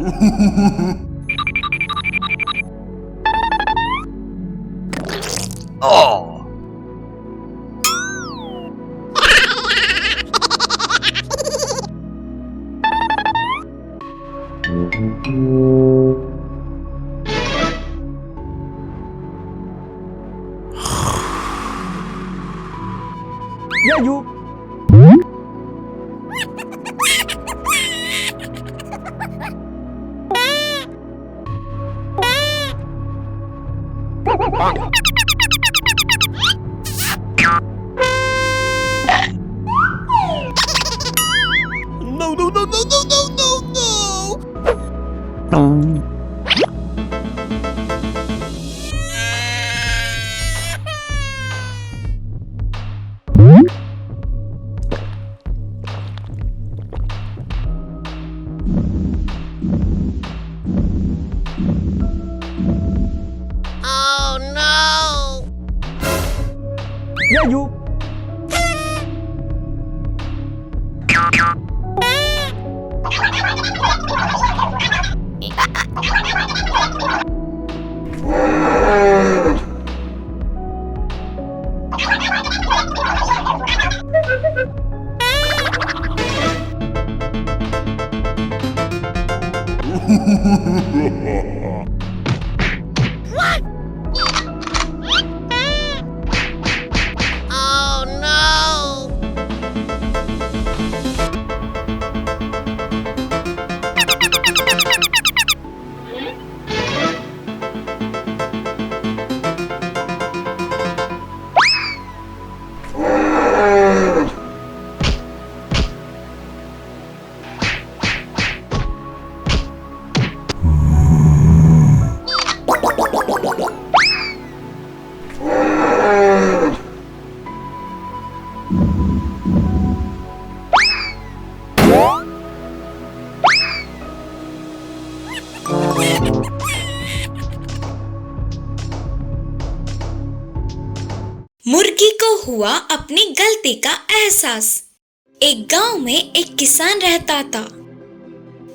Oh. Yeah, you. No, no, no, no, no, no, no, no. Oh no! Yeah, you. Oh no! मुर्गी को हुआ अपनी गलती का एहसास। एक गांव में एक किसान रहता था।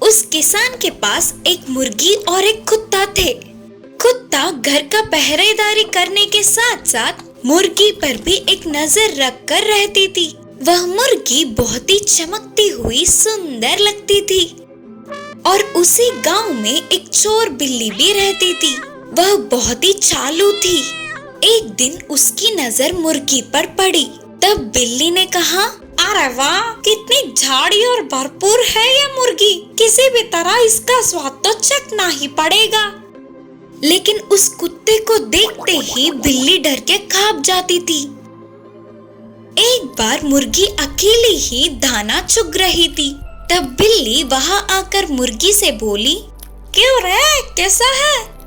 उस किसान के पास एक मुर्गी और एक कुत्ता थे। कुत्ता घर का पहरेदारी करने के साथ साथ मुर्गी पर भी एक नजर रख कर रहती थी। वह मुर्गी बहुत ही चमकती हुई सुंदर लगती थी। और उसी गांव में एक चोर बिल्ली भी रहती थी। वह बहुत ही चालू थी। एक दिन उसकी नजर मुर्गी पर पड़ी। तब बिल्ली ने कहा, अरे वाह, कितनी झाड़ी और भरपूर है ये मुर्गी। किसी भी तरह इसका स्वाद तो चखना ही पड़ेगा। लेकिन उस कुत्ते को देखते ही बिल्ली डर के कांप जाती थी। एक बार मुर्गी अकेली ही दाना चुग रही थी। तब बिल्ली वहां आकर मुर्गी से बोली, क्यों रे, कैसा है?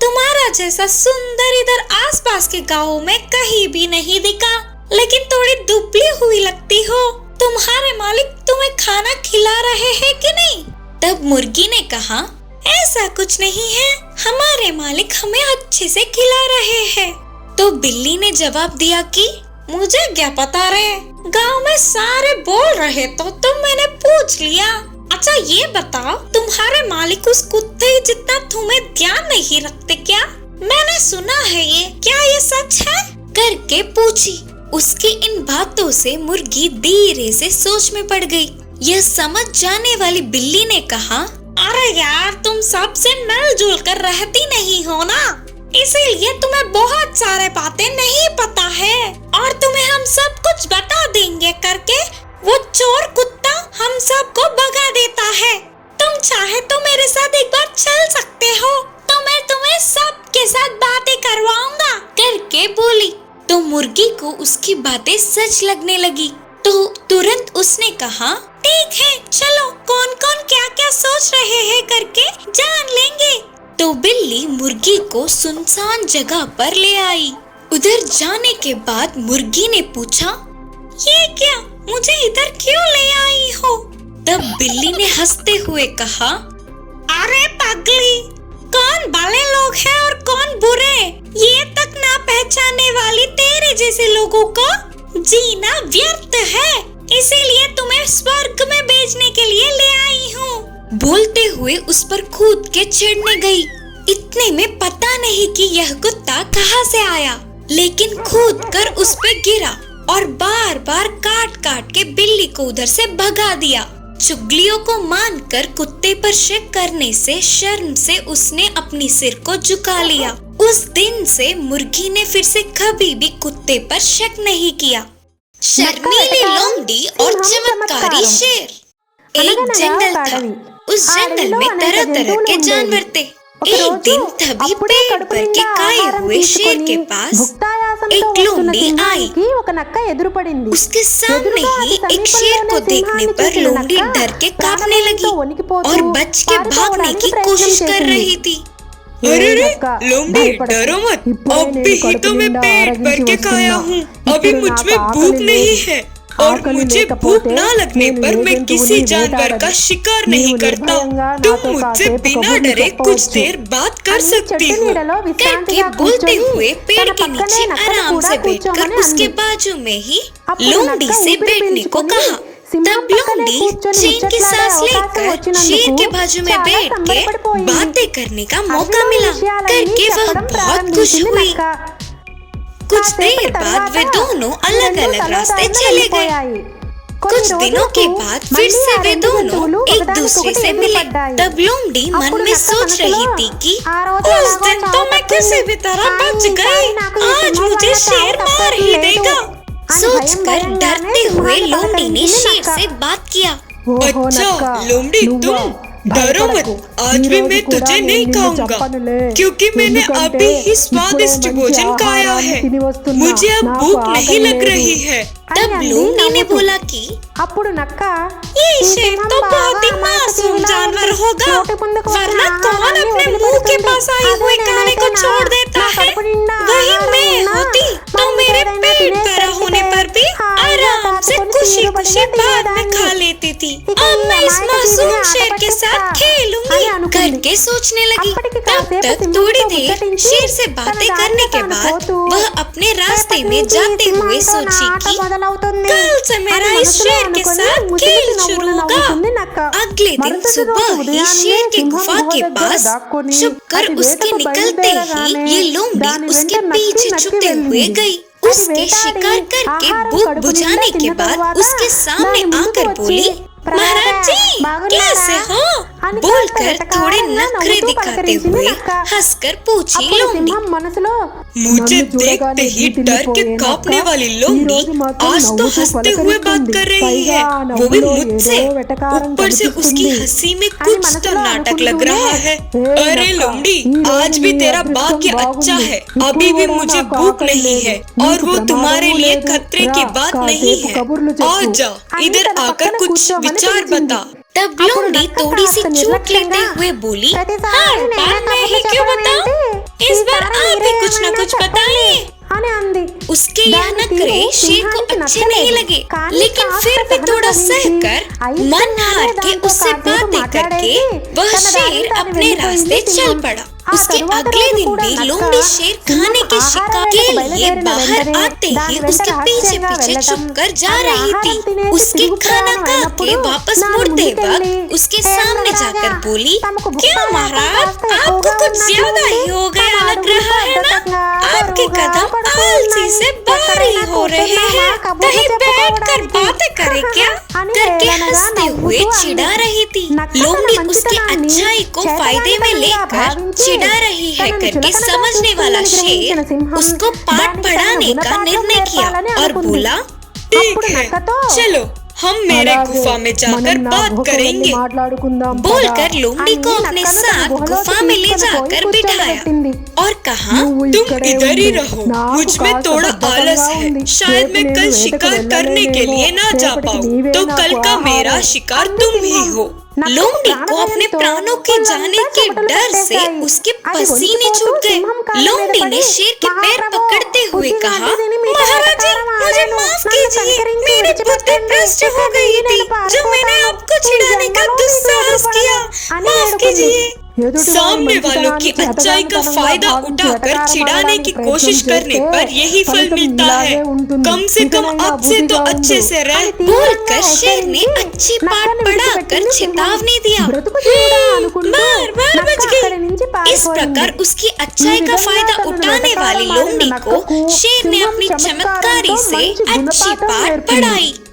तुम्हारा जैसा सुंदर इधर आसपास के गांवों में कहीं भी नहीं दिखा, लेकिन थोड़ी दुबली हुई लगती हो। तुम्हारे मालिक तुम्हें खाना खिला रहे हैं कि नहीं? तब मुर्गी ने कहा, ऐसा कुछ नहीं है, हमारे मालिक हमें अच्छे से खिला रहे हैं। तो बिल्ली ने जवाब दिया कि मुझे क्या पता रे, गांव में सारे बोल रहे तो मैंने पूछ लिया। अच्छा ये बताओ, तुम्हारे मालिक उस कुत्ते जितना तुम्हें ध्यान नहीं रखते क्या? मैंने सुना है ये, क्या ये सच है? करके पूछी। उसकी इन बातों से मुर्गी धीरे से सोच में पड़ गई। यह समझ जाने वाली बिल्ली ने कहा, अरे यार, तुम सबसे मिलजुल कर रहती नहीं हो ना, इसीलिए तुम्हें बहुत सारे बातें नहीं पता है और तुम्हें हम सब कुछ बता देंगे करके वो चोर कुत्ता हम सबको भगा देता है। तुम चाहे तो मेरे साथ एक बार चल सकते हो, तो मैं तुम्हें सबके साथ बातें करवाऊंगा करके बोली। तो मुर्गी को उसकी बातें सच लगने लगी। तो तुरंत उसने कहा, ठीक है, चलो, कौन कौन क्या क्या सोच रहे हैं करके जान लेंगे। तो बिल्ली मुर्गी को सुनसान जगह पर ले आई। उधर जाने के बाद मुर्गी ने पूछा, ये क्या, मुझे इधर क्यों ले आई हो? तब बिल्ली ने हंसते हुए कहा, अरे पगली, कौन भले लोग हैं और कौन बुरे, ये तक ना पहचानने वाली तेरे जैसे लोगों को जीना व्यर्थ है, इसीलिए तुम्हें स्वर्ग में भेजने के लिए ले आई हूँ। बोलते हुए उस पर कूद के चिढ़ने गई। इतने में पता नहीं कि यह कुत्ता कहाँ से आया, लेकिन कूद कर उस पे गिरा और बार बार काट काट के बिल्ली को उधर से भगा दिया। चुगलियों को मानकर कुत्ते पर शक करने से शर्म से उसने अपनी सिर को झुका लिया। उस दिन से मुर्गी ने फिर से कभी भी कुत्ते पर शक नहीं किया। शर्मीली लोमड़ी और चमत्कारी शेर। एक जंगल था। उस जंगल में तरह तरह के जानवर थे। एक दिन तभी पेड़ पर के खाए हुए शेर के पास एक लोमड़ी आई। उसके सामने ही एक शेर को देखने पर लोमड़ी डर के कांपने लगी और बच के भागने की कोशिश कर रही थी। अरे लोमड़ी डरो मत, अभी ही तो मैं पेट भर के खाया हूँ। अभी मुझ में भूख नहीं है और मुझे भूख ना लगने पर मैं किसी जानवर का शिकार नहीं करता। तुम मुझसे बिना डरे कुछ देर बात कर सकती हो। करके बोलते हुए पेड़ के नीचे आराम से बैठकर उसके बाजू में ही लोमड़ी से बैठने को कहा। तब लोमड़ी चैन की सांस लेकर शेर के बाजू में बैठ के बातें करने का मौका मिला। करके वह बहुत खुश हुई। कुछ देर बाद वे दोनों अलग अलग रास्ते चले गए। कुछ दिनों के बाद फिर से वे दोनों एक दूसरे से मिले। तब लोमड़ी मन में सोच रही थी कि उस दिन तो मैं किसी भी तरह बच गई, आज मुझे शेर मार ही देगा। सोचकर डरते हुए लोमड़ी ने शेर से बात किया। अच्छा लोमड़ी, तुम डरो मत, आज भी मैं तुझे नहीं खाऊंगा क्योंकि मैंने अभी ही स्वादिष्ट भोजन खाया है। मुझे अब भूख नहीं लग रही है। तब लोमड़ी ने बोला कि ये शेर तो बहुत ही मासूम जानवर होगा, वरना कौन अपने मुंह के पास आई हुए खाने को छोड़ देता है। वही मैं होती तो मेरे पेट भरा होने पर भी आराम से खुशी खुशी बाद में खा लेती थी। अब मैं इस मासूम शेर के साथ खेलूंगी करके सोचने लगी। तब तक थोड़ी देर शेर से बातें करने के बाद वह अपने रास्ते में जाते हुए सोची कि कल से मेरा इस शेर के साथ खेल शुरू होगा। अगले दिन सुबह ही शेर की गुफा के पास छुपकर उसके निकलते ही ये लोमड़ी उसके पीछे छुपते हुए गई। उसके शिकार करके भूख बुझाने के बाद उसके सामने आकर बोली, महाराज जी कैसे हो? बोलकर थोड़े नखरे दिखाते हुए हंसकर पूछी लोमड़ी। मुझे देखते ही डर के कांपने वाली लोमड़ी आज तो हंसते हुए बात कर रही है, वो भी मुझसे। ऊपर से उसकी हंसी में कुछ तो नाटक लग रहा है। अरे लोमड़ी, आज भी तेरा भाग्य अच्छा है, अभी भी मुझे भूख नहीं है और वो तुम्हारे लिए खतरे की बात नहीं है। आ जा, इधर आकर कुछ विचार बता। तब लोमड़ी थोड़ी सी चोट लेते हुए बोली, हर बार मैं ही क्यों बताऊं? इस बार आप भी कुछ न कुछ बताइए। उसके यह नखरे शेर को अच्छे नहीं लगे, लेकिन फिर भी थोड़ा सहकर मन हार के उससे बातें करके वह शेर अपने रास्ते चल पड़ा। उसके अगले दिन भी लोमड़ी शेर खाने के शिकार के लिए बाहर आते ही उसके पीछे पीछे छुपकर जा रही थी। उसके खाना खा के वापस मुड़ते वक्त उसके सामने जाकर बोली, क्यों महाराज, आपको कुछ ज्यादा ही हो गया लग रहा है ना? आपके कदम आलसी से भारी हो रहे हैं, कहीं बैठकर बातें करे क्या? करके हंसते हुए चिढ़ा रही थी। लोमड़ी उसकी अच्छाई को फायदे में लेकर चिढ़ा रही है करके समझने वाला शेर उसको पाठ पढ़ाने का निर्णय किया और बोला, ठीक है, चलो हम मेरे गुफा में जाकर बात करेंगे। बोलकर लोमड़ी को अपने साथ गुफा में ले जाकर बिठाया और कहा, तुम इधर ही रहो, मुझ में थोड़ा आलस है, शायद मैं कल शिकार करने के लिए ना जा पाऊँ, तो कल का मेरा शिकार तुम ही हो। लोमड़ी को अपने प्राणों के जाने के डर से उसके पसीने छूट गए। लोमड़ी ने शेर के पैर पकड़ते हुए कहा, महाराज जी मुझे माफ कीजिए, मेरी बुद्धि भ्रष्ट हो गई थी, जो मैंने आपको चिढ़ाने का दुस्साहस किया, माफ कीजिए। सामने वालों की अच्छाई का फायदा उठाकर चिढ़ाने की कोशिश करने पर यही फल मिलता है। कम से कम अब से तो अच्छे से रह। बोलकर शेर ने अच्छी पाठ पढ़ाकर चेतावनी दिया। बार बच गई। इस प्रकार उसकी अच्छाई का फायदा उठाने वाली लोमड़ी को शेर ने अपनी चमत्कारी से अच्छी पाठ पढ़ाई।